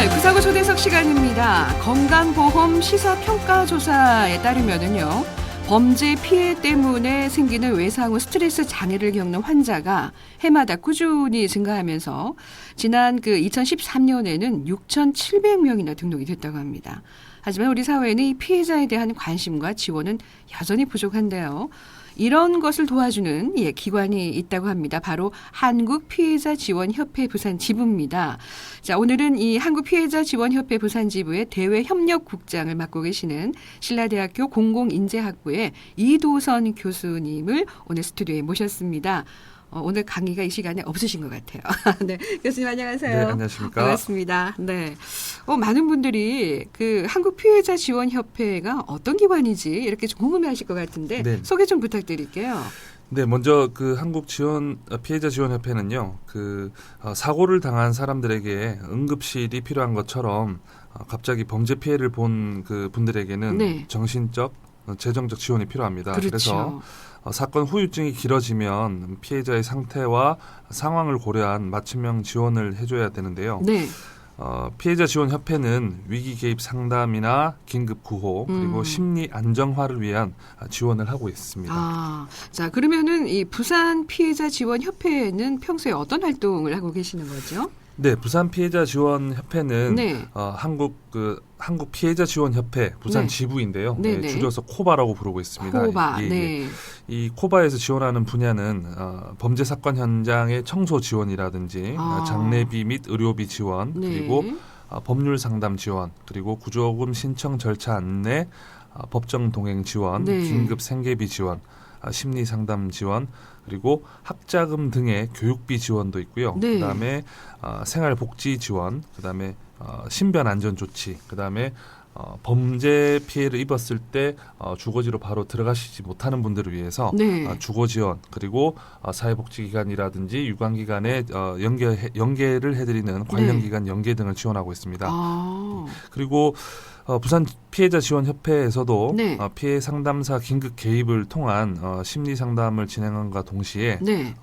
네, 구사고 초대석 시간입니다. 건강보험 시사평가조사에 따르면은요, 범죄 피해 때문에 생기는 외상 후 스트레스 장애를 겪는 환자가 해마다 꾸준히 증가하면서 지난 2013년에는 6,700명이나 등록이 됐다고 합니다. 하지만 우리 사회는 이 피해자에 대한 관심과 지원은 여전히 부족한데요. 이런 것을 도와주는 기관이 있다고 합니다. 바로 한국피해자지원협회 부산지부입니다. 자, 오늘은 이 한국피해자지원협회 부산지부의 대외협력국장을 맡고 계시는 신라대학교 공공인재학부의 이도선 교수님을 오늘 스튜디오에 모셨습니다. 오늘 강의가 이 시간에 없으신 것 같아요. 네, 교수님 안녕하세요. 네, 안녕하십니까. 반갑습니다. 네, 많은 분들이 그 한국피해자지원협회가 어떤 기관인지 이렇게 좀 궁금해하실 것 같은데 네. 소개 좀 부탁드릴게요. 네, 먼저 그 피해자지원협회는요, 사고를 당한 사람들에게 응급실이 필요한 것처럼 갑자기 범죄 피해를 본 그 분들에게는 네. 정신적, 재정적 지원이 필요합니다. 그렇죠. 그래서 사건 후유증이 길어지면 피해자의 상태와 상황을 고려한 맞춤형 지원을 해줘야 되는데요. 네. 피해자 지원 협회는 위기 개입 상담이나 긴급 구호 그리고 심리 안정화를 위한 지원을 하고 있습니다. 자, 그러면은 이 부산 피해자 지원 협회는 평소에 어떤 활동을 하고 계시는 거죠? 네, 부산 피해자 지원 협회는 네. 한국 피해자 지원 협회 부산 네. 지부인데요. 네, 네, 네. 줄여서 코바라고 부르고 있습니다. 코바. 예, 예. 네. 이 코바에서 지원하는 분야는 범죄 사건 현장의 청소 지원이라든지 장례비 및 의료비 지원 네. 그리고 법률 상담 지원 그리고 구조금 신청 절차 안내 법정 동행 지원 네. 긴급 생계비 지원 심리 상담 지원 그리고 학자금 등의 교육비 지원도 있고요. 네. 그다음에 생활복지 지원 그다음에 신변 안전 조치 그다음에 범죄 피해를 입었을 때 주거지로 바로 들어가시지 못하는 분들을 위해서 네. 주거 지원 그리고 사회복지기관이라든지 유관기관에 연계를 해드리는 관련 네. 기관 연계 등을 지원하고 있습니다. 아. 그리고 부산 피해자 지원 협회에서도 네. 피해 상담사 긴급 개입을 통한 심리 상담을 진행함과 동시에 네.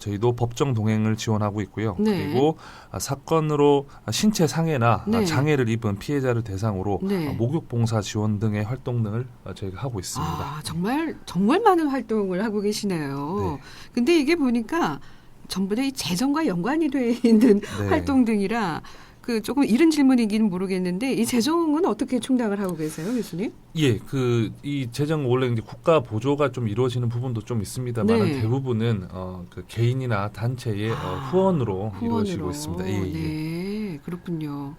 저희도 법정 동행을 지원하고 있고요. 네. 그리고 사건으로 신체 상해나 네. 장애를 입은 피해자를 대상으로 네. 목욕 봉사 지원 등의 활동 등을 저희가 하고 있습니다. 정말 많은 활동을 하고 계시네요. 네. 근데 이게 보니까 전부 다 이 재정과 연관이 돼 있는 네. 활동 등이라 조금 이른 질문이긴 모르겠는데 이 재정은 어떻게 충당을 하고 계세요, 교수님? 예, 이 재정 원래 이제 국가 보조가 좀 이루어지는 부분도 좀 있습니다만 네. 대부분은 개인이나 단체의 후원으로 이루어지고 있습니다. 예, 예. 네, 그렇군요.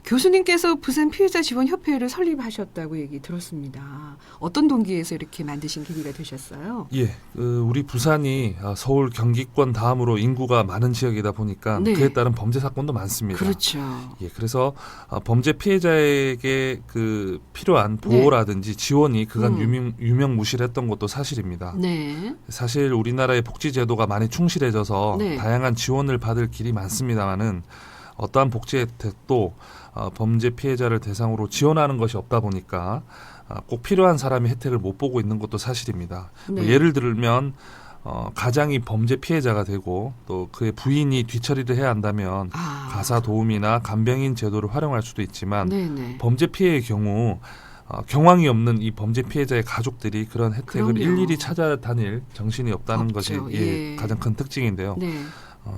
교수님께서 부산 피해자 지원 협회를 설립하셨다고 얘기 들었습니다. 어떤 동기에서 이렇게 만드신 계기가 되셨어요? 예, 우리 부산이 서울, 경기권 다음으로 인구가 많은 지역이다 보니까 네. 그에 따른 범죄 사건도 많습니다. 그렇죠. 예, 그래서 범죄 피해자에게 필요한 보호라든지 지원이 그간 유명무실했던 것도 사실입니다. 네. 사실 우리나라의 복지 제도가 많이 충실해져서 네. 다양한 지원을 받을 길이 많습니다만은 어떠한 복지 혜택도 범죄 피해자를 대상으로 지원하는 것이 없다 보니까 꼭 필요한 사람이 혜택을 못 보고 있는 것도 사실입니다. 네. 예를 들면 가장이 범죄 피해자가 되고 또 그의 부인이 뒤처리를 해야 한다면 가사 도우미나 간병인 제도를 활용할 수도 있지만 네네. 범죄 피해의 경우 경황이 없는 이 범죄 피해자의 가족들이 그런 혜택을 그럼요. 일일이 찾아다닐 정신이 없다는 것이 없죠. 예. 가장 큰 특징인데요. 네.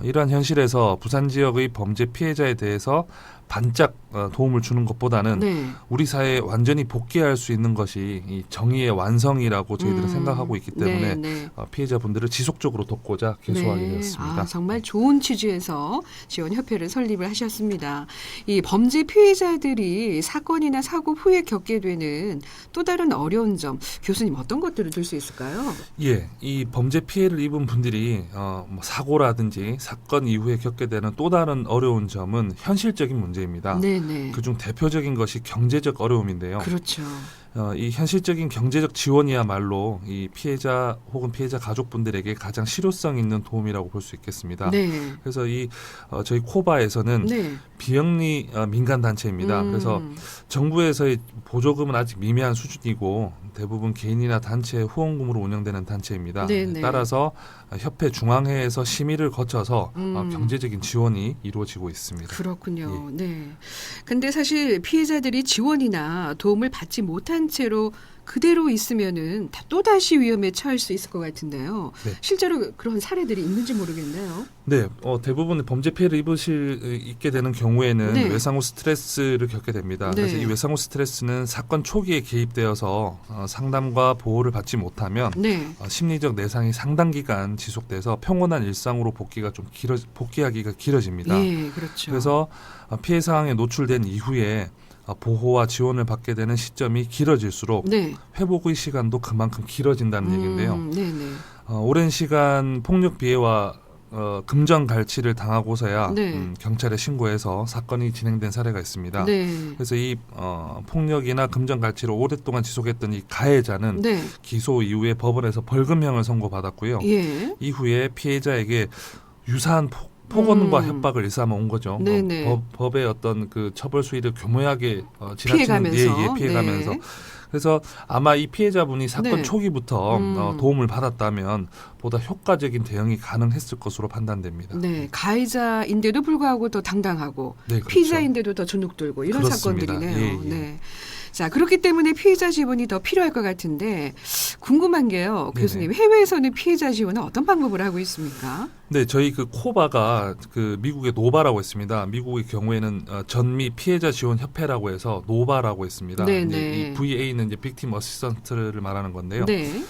이러한 현실에서 부산 지역의 범죄 피해자에 대해서 반짝 도움을 주는 것보다는 네. 우리 사회에 완전히 복귀할 수 있는 것이 이 정의의 완성이라고 저희들은 생각하고 있기 때문에 네. 피해자분들을 지속적으로 돕고자 개소하게 되었습니다. 정말 좋은 취지에서 지원협회를 설립을 하셨습니다. 이 범죄 피해자들이 사건이나 사고 후에 겪게 되는 또 다른 어려운 점, 교수님 어떤 것들을 들 수 있을까요? 예, 이 범죄 피해를 입은 분들이 사고라든지 사건 이후에 겪게 되는 또 다른 어려운 점은 현실적인 문제입니다. 네네. 그중 대표적인 것이 경제적 어려움인데요. 그렇죠. 이 현실적인 경제적 지원이야말로 이 피해자 혹은 피해자 가족분들에게 가장 실효성 있는 도움이라고 볼 수 있겠습니다. 네. 그래서 이 저희 코바에서는 네. 비영리 민간 단체입니다. 그래서 정부에서의 보조금은 아직 미미한 수준이고 대부분 개인이나 단체의 후원금으로 운영되는 단체입니다. 네네. 따라서 협회 중앙회에서 심의를 거쳐서 경제적인 지원이 이루어지고 있습니다. 그렇군요. 네. 근데 사실 피해자들이 지원이나 도움을 받지 못한 채로 그대로 있으면은 또다시 위험에 처할 수 있을 것 같은데요. 네. 실제로 그런 사례들이 있는지 모르겠네요. 네, 대부분 범죄 피해를 입게 되는 경우에는 네. 외상 후 스트레스를 겪게 됩니다. 네. 그래서 이 외상 후 스트레스는 사건 초기에 개입되어서 상담과 보호를 받지 못하면 네. 심리적 내상이 상당 기간 지속돼서 평온한 일상으로 복귀하기가 길어집니다. 예, 그렇죠. 그래서 피해 상황에 노출된 이후에 보호와 지원을 받게 되는 시점이 길어질수록 네. 회복의 시간도 그만큼 길어진다는 얘기인데요. 네네. 오랜 시간 폭력 피해와 금전 갈취를 당하고서야 네. 경찰에 신고해서 사건이 진행된 사례가 있습니다. 네. 그래서 이 폭력이나 금전 갈취를 오랫동안 지속했던 이 가해자는 네. 기소 이후에 법원에서 벌금형을 선고받았고요. 예. 이후에 피해자에게 유사한 폭언과 협박을 일삼아 온 거죠. 네네. 법의 어떤 그 처벌 수위를 교묘하게 지나치는 피해가면서. 피해가면서. 네. 그래서 아마 이 피해자분이 사건 네. 초기부터 도움을 받았다면 보다 효과적인 대응이 가능했을 것으로 판단됩니다. 네, 가해자인데도 불구하고 더 당당하고 네, 그렇죠. 피의자인데도 더 주눅 들고 이런 그렇습니다. 사건들이네요. 예, 예. 네. 자, 그렇기 때문에 피해자 지원이 더 필요할 것 같은데 궁금한 게요. 네네. 교수님, 해외에서는 피해자 지원은 어떤 방법을 하고 있습니까? 네, 저희 그 코바가 그 미국의 노바라고 있습니다. 미국의 경우에는 전미 피해자 지원 협회라고 해서 노바라고 있습니다. 네네. 이제 이 VA는 이제 빅팀 어시스턴트를 말하는 건데요. 네.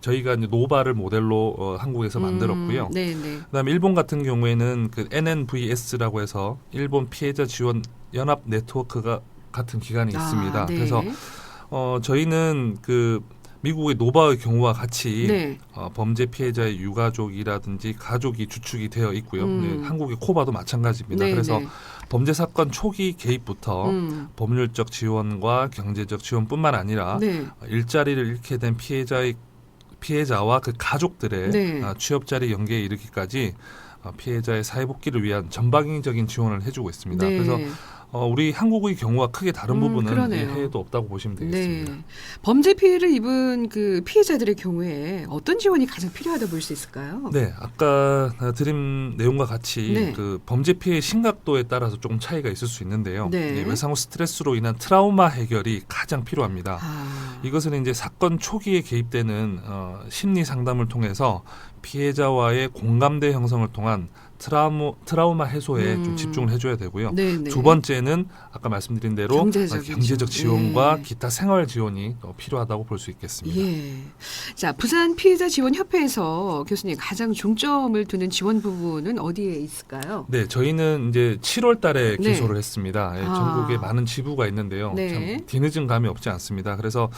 저희가 이제 노바를 모델로 한국에서 만들었고요. 네네. 그다음에 일본 같은 경우에는 그 NNVS라고 해서 일본 피해자 지원 연합 네트워크가 같은 기관이 있습니다. 네. 그래서 저희는 그 미국의 노바의 경우와 같이 네. 범죄 피해자의 유가족이라든지 가족이 주축이 되어 있고요. 네, 한국의 코바도 마찬가지입니다. 네, 그래서 네. 범죄 사건 초기 개입부터 법률적 지원과 경제적 지원뿐만 아니라 네. 일자리를 잃게 된 피해자와 그 가족들의 네. 취업 자리 연계에 이르기까지 피해자의 사회복귀를 위한 전방위적인 지원을 해주고 있습니다. 네. 그래서 우리 한국의 경우와 크게 다른 부분은 그러네요. 해외도 없다고 보시면 되겠습니다. 네. 범죄 피해를 입은 그 피해자들의 경우에 어떤 지원이 가장 필요하다 볼 수 있을까요? 네, 아까 드린 내용과 같이 네. 그 범죄 피해 심각도에 따라서 조금 차이가 있을 수 있는데요. 네. 외상 후 스트레스로 인한 트라우마 해결이 가장 필요합니다. 이것은 이제 사건 초기에 개입되는 심리 상담을 통해서 피해자와의 공감대 형성을 통한 트라우마 해소에 좀 집중을 해줘야 되고요. 네네. 두 번째는 아까 말씀드린 대로 경제적 지원과 예. 기타 생활 지원이 필요하다고 볼 수 있겠습니다. 예. 자, 부산 피해자 지원 협회에서 교수님 가장 중점을 두는 지원 부분은 어디에 있을까요? 네, 저희는 이제 7월 달에 네. 개소를 했습니다. 예, 전국에 많은 지부가 있는데요. 네. 참 뒤늦은 감이 없지 않습니다. 그래서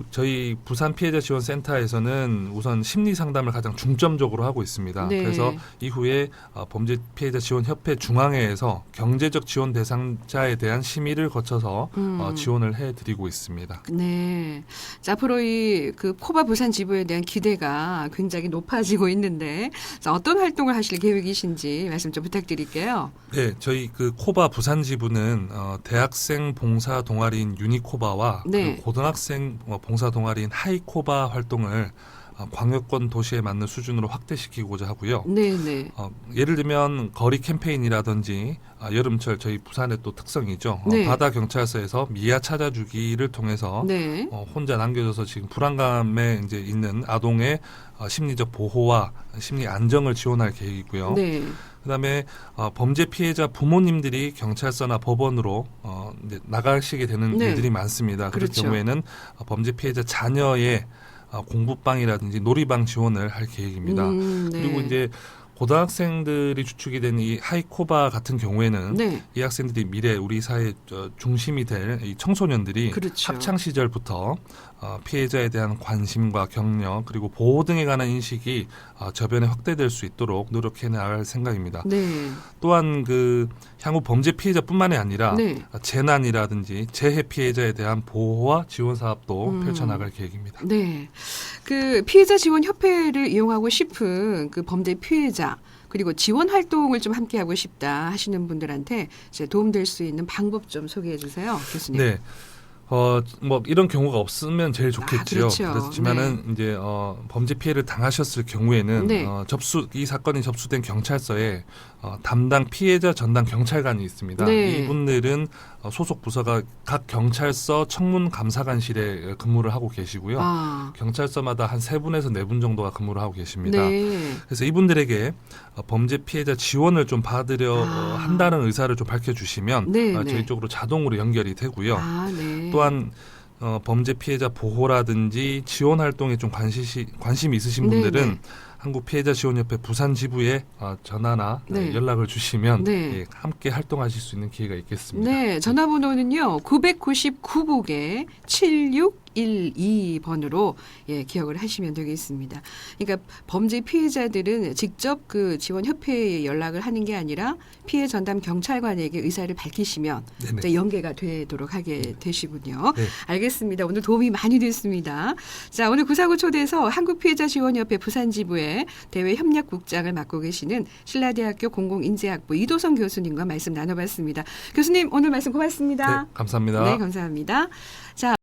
저희 부산 피해자 지원 센터에서는 우선 심리 상담을 가장 중점적으로 하고 있습니다. 네. 그래서 이후에 범죄 피해자 지원 협회 중앙회에서 경제적 지원 대상자에 대한 심의를 거쳐서 지원을 해드리고 있습니다. 네. 자, 앞으로 이 그 코바 부산 지부에 대한 기대가 굉장히 높아지고 있는데 자, 어떤 활동을 하실 계획이신지 말씀 좀 부탁드릴게요. 네, 저희 그 코바 부산 지부는 대학생 봉사 동아리인 유니코바와 네. 그리고 고등학생 봉사 동아리인 하이코바 활동을 광역권 도시에 맞는 수준으로 확대시키고자 하고요. 네네. 예를 들면 거리 캠페인이라든지 여름철 저희 부산의 또 특성이죠. 네. 바다 경찰서에서 미아 찾아주기를 통해서 네. 혼자 남겨져서 지금 불안감에 이제 있는 아동의 심리적 보호와 심리 안정을 지원할 계획이고요. 네. 그다음에 범죄 피해자 부모님들이 경찰서나 법원으로 이제 나가시게 되는 네. 일들이 많습니다. 그럴 그렇죠. 경우에는 범죄 피해자 자녀의 공부방이라든지 놀이방 지원을 할 계획입니다. 네. 그리고 이제 고등학생들이 주축이 된 이 하이코바 같은 경우에는 네. 이 학생들이 미래 우리 사회 중심이 될 이 청소년들이 그렇죠. 학창 시절부터 피해자에 대한 관심과 격려 그리고 보호 등에 관한 인식이 저변에 확대될 수 있도록 노력해 나갈 생각입니다. 네. 또한 그 향후 범죄 피해자뿐만이 아니라 네. 재난이라든지 재해 피해자에 대한 보호와 지원 사업도 펼쳐나갈 계획입니다. 네. 그 피해자 지원 협회를 이용하고 싶은 그 범죄 피해자 그리고 지원 활동을 좀 함께 하고 싶다 하시는 분들한테 이제 도움될 수 있는 방법 좀 소개해 주세요, 교수님. 네. 뭐 이런 경우가 없으면 제일 좋겠지요. 그렇죠. 그렇지만은 이제 범죄 피해를 당하셨을 경우에는 네. 이 사건이 접수된 경찰서에 담당 피해자 전담 경찰관이 있습니다. 네. 이분들은 소속 부서가 각 경찰서 청문 감사관실에 근무를 하고 계시고요. 경찰서마다 한 3분에서 4분 정도가 근무를 하고 계십니다. 네. 그래서 이분들에게 범죄 피해자 지원을 좀 받으려 한다는 의사를 좀 밝혀주시면 네, 저희 네. 쪽으로 자동으로 연결이 되고요. 네. 또한 범죄 피해자 보호라든지 지원 활동에 좀 관심이 있으신 네, 분들은 네. 한국피해자지원협회 부산 지부에 전화나 네. 연락을 주시면 네. 예, 함께 활동하실 수 있는 기회가 있겠습니다. 네, 전화번호는요. 999국에 7612번으로 예, 기억을 하시면 되겠습니다. 그러니까 범죄 피해자들은 직접 그 지원 협회에 연락을 하는 게 아니라 피해 전담 경찰관에게 의사를 밝히시면 네네. 이제 연계가 되도록 하게 되시군요. 네. 알겠습니다. 오늘 도움이 많이 됐습니다. 자, 오늘 구사구 초대에서 한국피해자지원협회 부산지부의 대외 협력국장을 맡고 계시는 신라대학교 공공인재학부 이도성 교수님과 말씀 나눠봤습니다. 교수님 오늘 말씀 고맙습니다. 네, 감사합니다. 네, 감사합니다. 자.